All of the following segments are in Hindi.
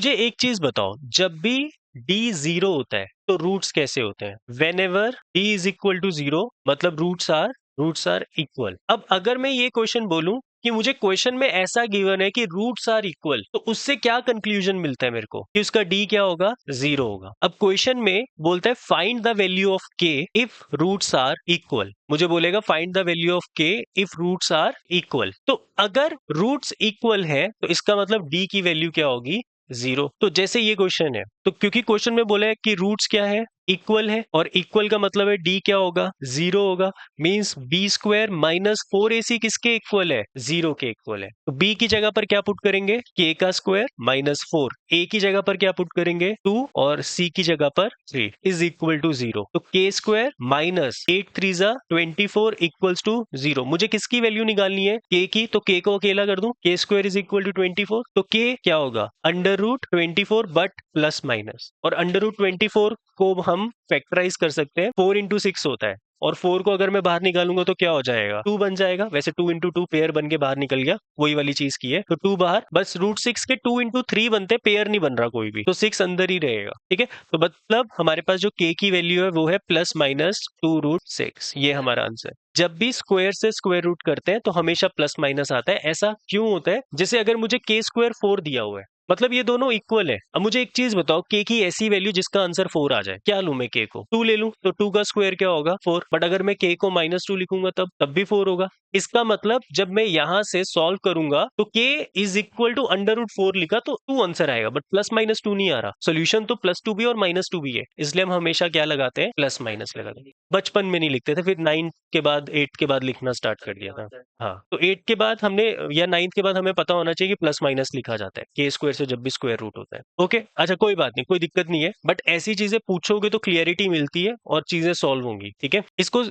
मुझे एक चीज बताओ, जब भी d 0 होता है तो रूट्स कैसे होते हैं? Whenever d is equal to 0 मतलब रूट्स आर इक्वल। अब अगर मैं ये क्वेश्चन बोलूं कि मुझे क्वेश्चन में ऐसा गिवन है कि रूट्स आर इक्वल, तो उससे क्या कंक्लूजन मिलता है मेरे को कि उसका d क्या होगा? 0 होगा। अब क्वेश्चन में बोलता है find the value of k if roots are equal. मुझे बोलेगा find the value of k if roots are equal. तो अगर रूट्स इक्वल है तो इसका मतलब d की वैल्यू क्या होगी? 0। तो जैसे ये क्वेश्चन है, तो क्योंकि क्वेश्चन में बोला है कि रूट्स क्या है? इक्वल है, और इक्वल का मतलब है d क्या होगा? 0 होगा। Means b square minus 4ac किसके इक्वल है? 0 के इक्वल है। तो b की जगह पर क्या पुट करेंगे? k का स्क्वायर माइनस 4। a की जगह पर क्या पुट करेंगे? 2, और c की जगह पर 3 इज इक्वल टू 0। तो k square minus 8 3 24 equals to 0। मुझे किसकी वैल्यू निकालनी है? k की। तो k को अकेला कर दूं, k square is equal to 24। तो k क्या होगा? Under root 24 but plus minus, और अंडर रूट 24 को हम फैक्टराइज कर सकते हैं। 4 इंटू 6 होता है, और 4 को अगर मैं बाहर निकालूंगा तो क्या हो जाएगा? 2 बन जाएगा। वैसे 2 इंटू 2 पेयर बन के बाहर निकल गया, वही वाली चीज की है। तो 2 बाहर, बस रूट 6 के 2 इंटू 3 बनते, पेयर नहीं बन रहा कोई भी, तो 6 अंदर ही रहेगा। ठीक है, तो मतलब हमारे पास जो k की वैल्यू है वो है प्लस माइनस 2√6। ये हमारा आंसर। जब भी स्क्वायर से स्क्वायर रूट करते हैं तो हमेशा प्लस माइनस आता है। ऐसा क्यों होता है? जैसे अगर मुझे k स्क्वायर 4 दिया हुआ है, मतलब ये दोनों इक्वल है। अब मुझे एक चीज बताओ, k की ऐसी वैल्यू जिसका आंसर 4 आ जाए, क्या लूं मैं? k को 2 ले लूं, तो 2 का स्क्वायर क्या होगा? 4। बट अगर मैं k को -2 लिखूंगा तब भी 4 होगा। इसका मतलब जब मैं यहां से सॉल्व करूंगा तो k is equal to under root 4 लिखा तो 2 आंसर आएगा, बट प्लस माइनस 2 नहीं आ रहा। सोल्यूशन तो +2 भी और -2 भी है, इसलिए हम हमेशा क्या लगाते हैं? प्लस माइनस लगाते हैं। बचपन में नहीं लिखते थे, फिर 9 के बाद 8 के बाद लिखना स्टार्ट कर दिया था। हाँ, तो 8 के बाद हमने, या 9 के बाद हमें पता होना चाहिए कि प्लस माइनस लिखा जाता है के स्क्वायर से जब भी स्क्वायर रूट होता है। ओके, अच्छा कोई बात नहीं, कोई दिक्कत नहीं है, बट ऐसी चीजें पूछोगे तो क्लियरिटी मिलती है और चीजें सॉल्व होंगी। ठीक है, इसको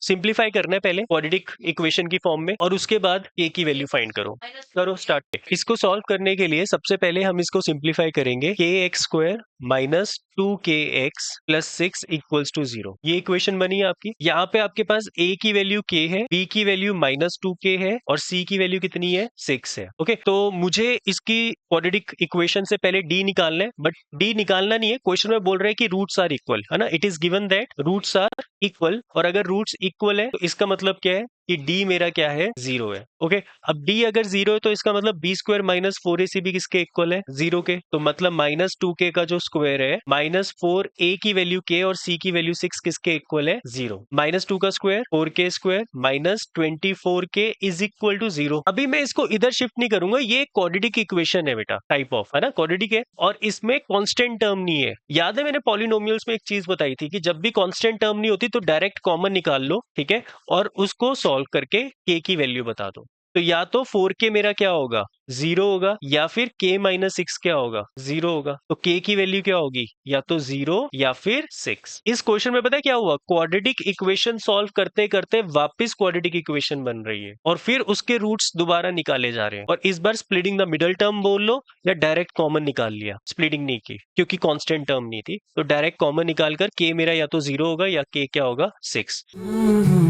सिंप्लीफाई करना है पहले क्वाड्रेटिक इक्वेशन की फॉर्म में, और उसके बाद k की वैल्यू फाइंड करो स्टार्ट। इसको सॉल्व करने के लिए सबसे पहले हम इसको सिंप्लीफाई करेंगे। kx square minus 2kx plus 6 equals to 0। ये इक्वेशन बनी आपकी। यहाँ पे आपके पास a की वैल्यू k है, b की वैल्यू -2k है, और c की वैल्यू कितनी है? 6 है। ओके, तो मुझे इसकी क्वाड्रेटिक इक्वेशन से पहले d निकालना है, बट d निकालना नहीं है, क्वेश्चन में बोल रहे हैं कि रूट्स आर इक्वल, है ना? It is given that roots are equal, और अगर रूट्स इक्वल है तो इसका मतलब क्या है कि d मेरा क्या है? 0 है। ओके, अब d अगर 0 है तो इसका मतलब b स्क्वायर माइनस 4ac भी किसके इक्वल है? 0 के। तो मतलब -2k का जो स्क्वायर है -4a की वैल्यू k और c की वैल्यू 6 किसके इक्वल है? 0। -2 का square 4k square minus 24k is equal to 0। अभी मैं इसको इधर शिफ्ट नहीं करूंगा, ये क्वाड्रेटिक इक्वेशन है बेटा, टाइप ऑफ, है ना? क्वाड्रेटिक है, और इसमें कांस्टेंट टर्म नहीं है। याद है मैंने पॉलिनोमियल्स में एक चीज बताई थी कि जब भी कांस्टेंट टर्म नहीं होती तो डायरेक्ट कॉमन निकाल लो। ठीक है, और उसको सॉल्व करके k की वैल्यू बता दो। तो या तो 4k मेरा क्या होगा? 0 होगा, या फिर k माइनस 6 क्या होगा? 0 होगा। तो k की वैल्यू क्या होगी? या तो 0 या फिर 6। इस क्वेश्चन में पता है क्या हुआ? क्वाड्रेटिक इक्वेशन सॉल्व करते करते वापस क्वाड्रेटिक इक्वेशन बन रही है, और फिर उसके रूट्स दोबारा निकाले जा रहे हैं, और इस बार स्प्लिटिंग द मिडल टर्म बोल लो या डायरेक्ट कॉमन निकाल लिया, स्प्लिटिंग नहीं की क्योंकि कांस्टेंट टर्म नहीं थी। तो डायरेक्ट कॉमन निकाल कर k मेरा या तो 0 होगा या k क्या होगा? 6।